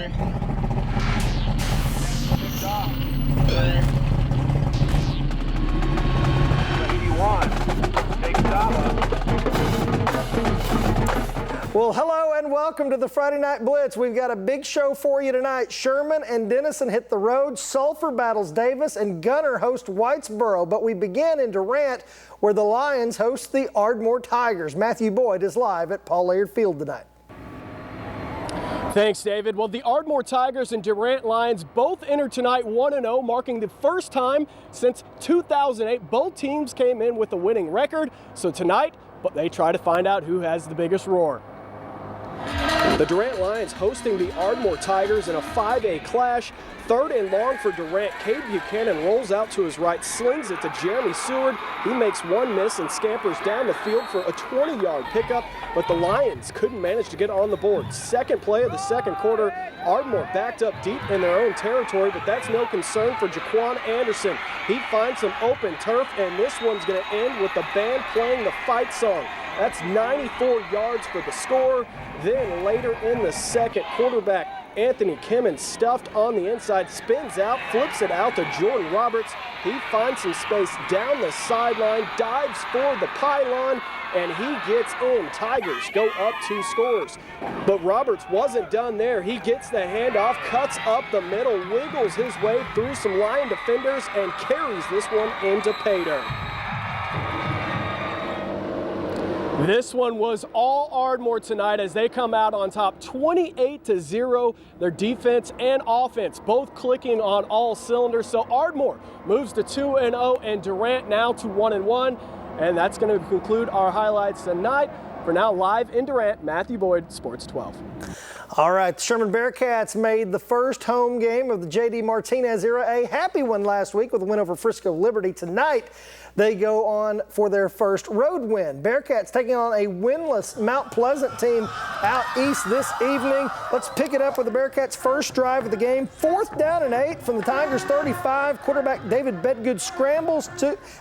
Well, hello and welcome to the Friday Night Blitz. We've got a big show for you tonight. Sherman and Denison hit the road. Sulphur battles Davis, and Gunner host Whitesboro. But we begin in Durant, where the Lions host the Ardmore Tigers. Matthew Boyd is live at Paul Laird Field tonight. Thanks, David. Well, the Ardmore Tigers and Durant Lions both entered tonight 1-0, marking the first time since 2008 both teams came in with a winning record. So tonight, they try to find out who has the biggest roar. The Durant Lions hosting the Ardmore Tigers in a 5A clash. 3rd and long for Durant. Cade Buchanan rolls out to his right, slings it to Jeremy Seward. He makes one miss and scampers down the field for a 20-yard pickup, but the Lions couldn't manage to get on the board. Second play of the second quarter, Ardmore backed up deep in their own territory, but that's no concern for Jaquan Anderson. He finds some open turf, and this one's going to end with the band playing the fight song. That's 94 yards for the score. Then later in the second, quarterback Anthony Kimmons, stuffed on the inside, spins out, flips it out to Jordan Roberts. He finds some space down the sideline, dives for the pylon, and he gets in. Tigers go up 2 scores. But Roberts wasn't done there. He gets the handoff, cuts up the middle, wiggles his way through some Lion defenders, and carries this one into pay dirt. This one was all Ardmore tonight as they come out on top 28-0. Their defense and offense both clicking on all cylinders. So Ardmore moves to 2-0 and Durant now to 1-1. And that's going to conclude our highlights tonight. For now, live in Durant, Matthew Boyd, Sports 12. All right, the Sherman Bearcats made the first home game of the J.D. Martinez era a happy one last week with a win over Frisco Liberty. Tonight, they go on for their first road win. Bearcats taking on a winless Mount Pleasant team out east this evening. Let's pick it up with the Bearcats' first drive of the game. 4th down and 8 from the Tigers' 35. Quarterback David Bedgood scrambles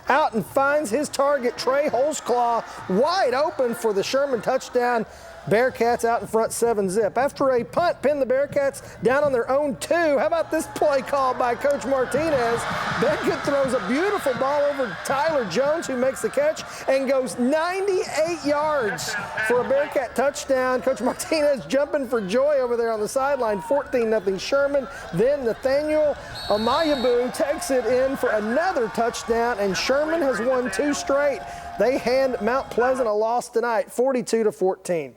out and finds his target, Trey Holzclaw, wide open for the Sherman touchdown. Bearcats out in front 7-zip. After a punt, pin the Bearcats down on their own 2. How about this play call by Coach Martinez? Bedgood throws a beautiful ball over to Tyler Jones, who makes the catch and goes 98 yards for a Bearcat touchdown. Coach Martinez jumping for joy over there on the sideline. 14-0 Sherman. Then Nathaniel Amayabu takes it in for another touchdown, and Sherman has won 2 straight. They hand Mount Pleasant a loss tonight, 42-14.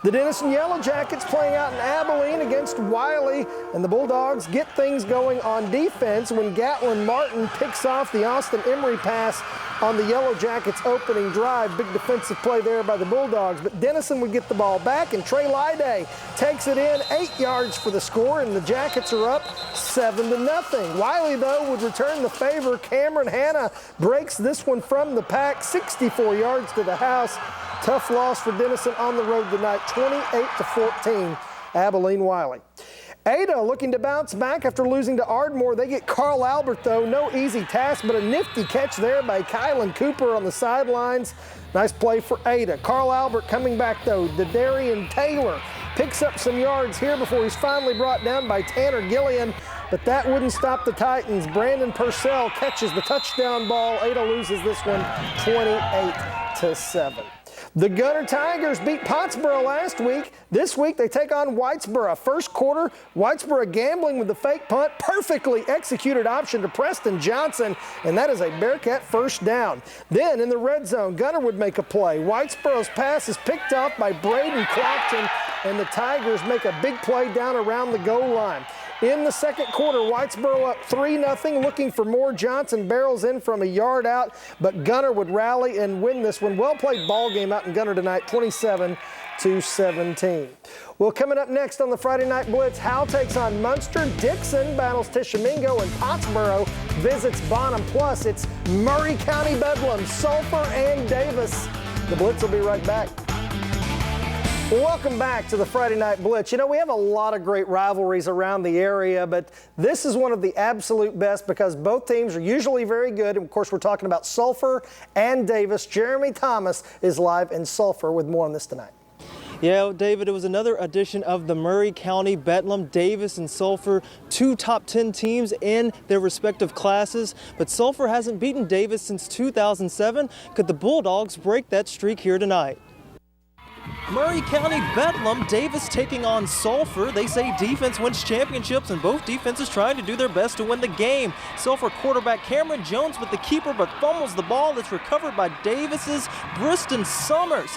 The Denison Yellow Jackets playing out in Abilene against Wiley, and the Bulldogs get things going on defense when Gatlin Martin picks off the Austin Emery pass on the Yellow Jackets' opening drive. Big defensive play there by the Bulldogs, but Denison would get the ball back, and Trey Lyday takes it in, 8 yards for the score, and the Jackets are up 7-0. Wiley, though, would return the favor. Cameron Hanna breaks this one from the pack, 64 yards to the house. Tough loss for Denison on the road tonight, 28-14, Abilene Wiley. Ada looking to bounce back after losing to Ardmore. They get Carl Albert, though. No easy task, but a nifty catch there by Kylan Cooper on the sidelines. Nice play for Ada. Carl Albert coming back, though. Darian Taylor picks up some yards here before he's finally brought down by Tanner Gillian, but that wouldn't stop the Titans. Brandon Purcell catches the touchdown ball. Ada loses this one 28-7. The Gunner Tigers beat Pottsboro last week. This week they take on Whitesboro. First quarter, Whitesboro gambling with the fake punt. Perfectly executed option to Preston Johnson, and that is a Bearcat first down. Then in the red zone, Gunner would make a play. Whitesboro's pass is picked off by Braden Clopton, and the Tigers make a big play down around the goal line. In the second quarter, Whitesboro up 3-0, looking for more. Johnson barrels in from a yard out, but Gunner would rally and win this one. Well-played ball game out in Gunner tonight, 27-17. Well, coming up next on the Friday Night Blitz, Howell takes on Munster, Dixon battles Tishomingo, and Pottsboro visits Bonham. Plus, it's Murray County Bedlam, Sulphur, and Davis. The Blitz will be right back. Welcome back to the Friday Night Blitz. You know, we have a lot of great rivalries around the area, but this is one of the absolute best because both teams are usually very good. And of course, we're talking about Sulphur and Davis. Jeremy Thomas is live in Sulphur with more on this tonight. Yeah, David, it was another edition of the Murray County, Bedlam, Davis, and Sulphur, two top 10 teams in their respective classes. But Sulphur hasn't beaten Davis since 2007. Could the Bulldogs break that streak here tonight? Murray County, Bedlam, Davis taking on Sulphur. They say defense wins championships, and both defenses trying to do their best to win the game. Sulphur quarterback Cameron Jones with the keeper, but fumbles the ball. It's recovered by Davis's Briston Summers.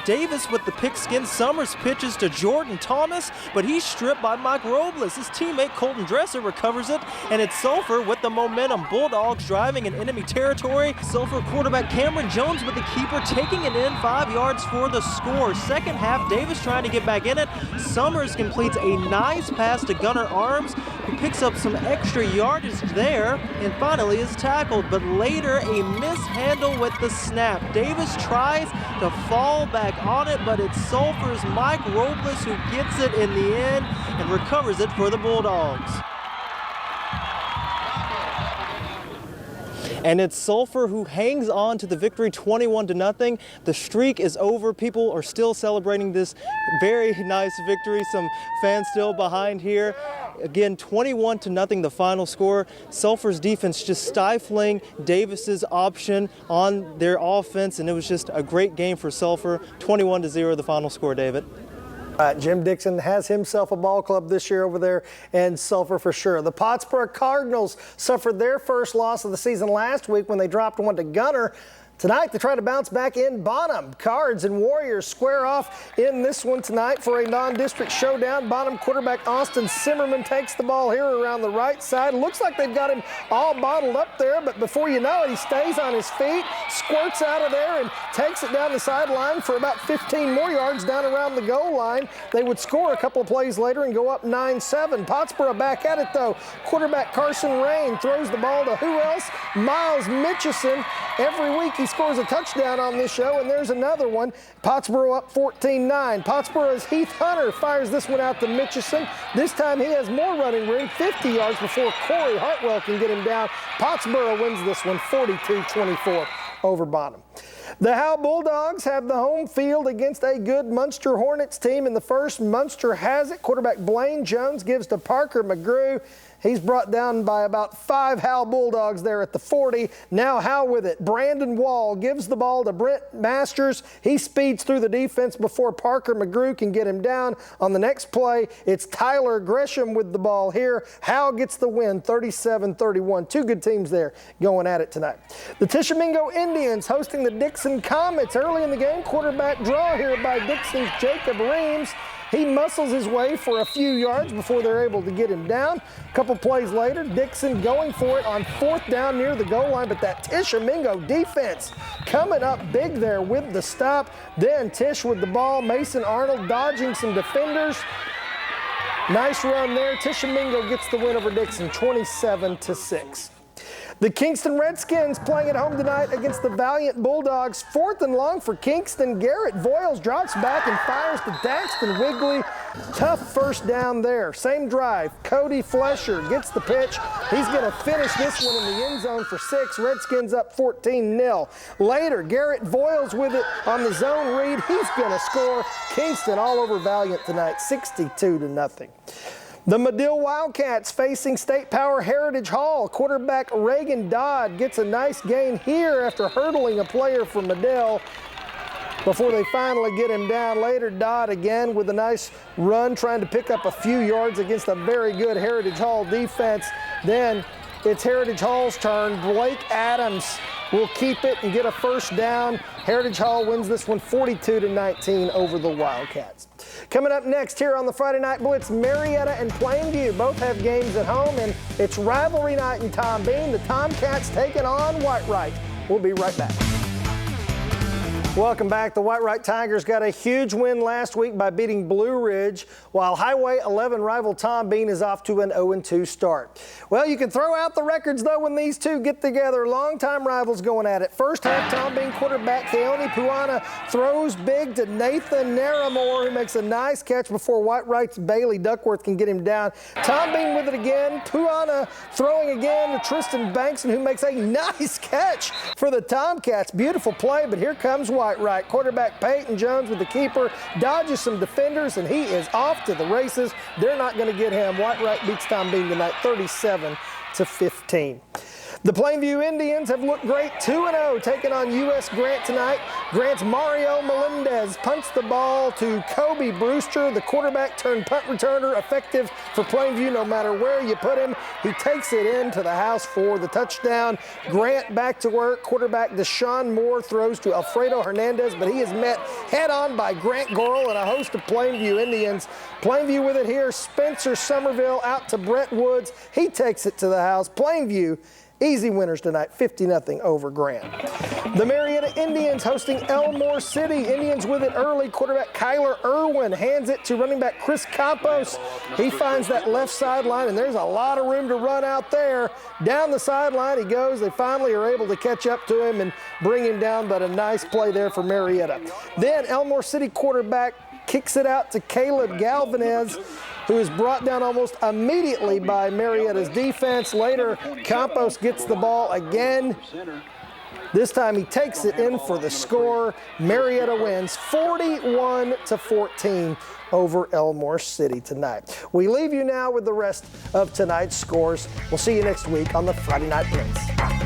Davis with the pigskin. Summers pitches to Jordan Thomas, but he's stripped by Mike Robles. His teammate Colton Dresser recovers it, and it's Sulphur with the momentum. Bulldogs driving in enemy territory. Sulphur quarterback Cameron Jones with the keeper taking it in 5 yards for the score. Second half, Davis trying to get back in it. Summers completes a nice pass to Gunnar Arms, who picks up some extra yardage there and finally is tackled, but later a mishandle with the snap. Davis tries to fall back on it, but it's Sulphur's Mike Robles who gets it in the end and recovers it for the Bulldogs. And it's Sulphur who hangs on to the victory 21-0. The streak is over. People are still celebrating this very nice victory. Some fans still behind here. Again, 21-0 the final score. Sulphur's defense just stifling Davis's option on their offense, and it was just a great game for Sulphur. 21-0 the final score, David. Jim Dixon has himself a ball club this year over there, and Sulphur for sure. The Pottsboro Cardinals suffered their first loss of the season last week when they dropped one to Gunner. Tonight, they try to bounce back in Bonham. Cards and Warriors square off in this one tonight for a non-district showdown. Bonham quarterback Austin Simmerman takes the ball here around the right side. Looks like they've got him all bottled up there, but before you know it, he stays on his feet, squirts out of there, and takes it down the sideline for about 15 more yards down around the goal line. They would score a couple of plays later and go up 9-7. Pottsboro back at it, though. Quarterback Carson Rain throws the ball to who else? Miles Mitchison. Every week he scores a touchdown on this show, and there's another one. Pottsboro up 14-9. Pottsboro's Heath Hunter fires this one out to Mitchison. This time he has more running room, 50 yards before Corey Hartwell can get him down. Pottsboro wins this one 42-24 over Bonham. The Howe Bulldogs have the home field against a good Munster Hornets team in the first. Munster has it. Quarterback Blaine Jones gives to Parker McGrew. He's brought down by about 5 Howe Bulldogs there at the 40. Now Howe with it. Brandon Wall gives the ball to Brent Masters. He speeds through the defense before Parker McGrew can get him down. On the next play, it's Tyler Gresham with the ball here. Howe gets the win, 37-31. Two good teams there going at it tonight. The Tishomingo Indians hosting the Dixon Comets. Early in the game, quarterback draw here by Dixon's Jacob Reams. He muscles his way for a few yards before they're able to get him down. A couple plays later, Dixon going for it on 4th down near the goal line, but that Tishomingo defense coming up big there with the stop. Then Tish with the ball, Mason Arnold dodging some defenders. Nice run there. Tishomingo gets the win over Dixon, 27-6. The Kingston Redskins playing at home tonight against the Valiant Bulldogs. 4th and long for Kingston. Garrett Voiles drops back and fires to Daxton Wigley. Tough first down there. Same drive. Cody Flesher gets the pitch. He's going to finish this one in the end zone for 6. Redskins up 14-0. Later, Garrett Voiles with it on the zone read. He's going to score. Kingston all over Valiant tonight, 62-0. The Medill Wildcats facing State Power Heritage Hall. Quarterback Reagan Dodd gets a nice gain here after hurdling a player for Medill before they finally get him down. Later, Dodd again with a nice run, trying to pick up a few yards against a very good Heritage Hall defense. Then it's Heritage Hall's turn. Blake Adams will keep it and get a first down. Heritage Hall wins this one 42-19 over the Wildcats. Coming up next here on the Friday Night Blitz, Marietta and Plainview both have games at home, and it's rivalry night in Tom Bean. The Tomcats taking on Whitewright. We'll be right back. Welcome back. The Whitewright Tigers got a huge win last week by beating Blue Ridge, while Highway 11 rival Tom Bean is off to an 0-2 start. Well, you can throw out the records, though, when these two get together. Longtime rivals going at it. First half, Tom Bean quarterback Keone Puana throws big to Nathan Naramore, who makes a nice catch before Whitewright's Bailey Duckworth can get him down. Tom Bean with it again. Puana throwing again to Tristan Bankson, who makes a nice catch for the Tomcats. Beautiful play, but here comes Whitewright. right. Quarterback Peyton Jones with the keeper, dodges some defenders, and he is off to the races. They're not going to get him. White beats Tom Bean tonight, 37-15. The Plainview Indians have looked great, 2-0, taking on U.S. Grant tonight. Grant's Mario Melendez punts the ball to Kobe Brewster, the quarterback turned punt returner, effective for Plainview no matter where you put him. He takes it into the house for the touchdown. Grant back to work. Quarterback Deshaun Moore throws to Alfredo Hernandez, but he is met head-on by Grant Gorel and a host of Plainview Indians. Plainview with it here. Spencer Somerville out to Brett Woods. He takes it to the house. Plainview easy winners tonight, 50-0 over Grant. The Marietta Indians hosting Elmore City. Indians with it early. Quarterback Kyler Irwin hands it to running back Chris Campos. He finds that left sideline, and there's a lot of room to run out there. Down the sideline he goes. They finally are able to catch up to him and bring him down, but a nice play there for Marietta. Then Elmore City quarterback kicks it out to Caleb Galvanez, who is brought down almost immediately by Marietta's defense. Later, Campos gets the ball again. This time he takes it in for the score. Marietta wins 41-14 over Elmore City tonight. We leave you now with the rest of tonight's scores. We'll see you next week on the Friday Night Blitz.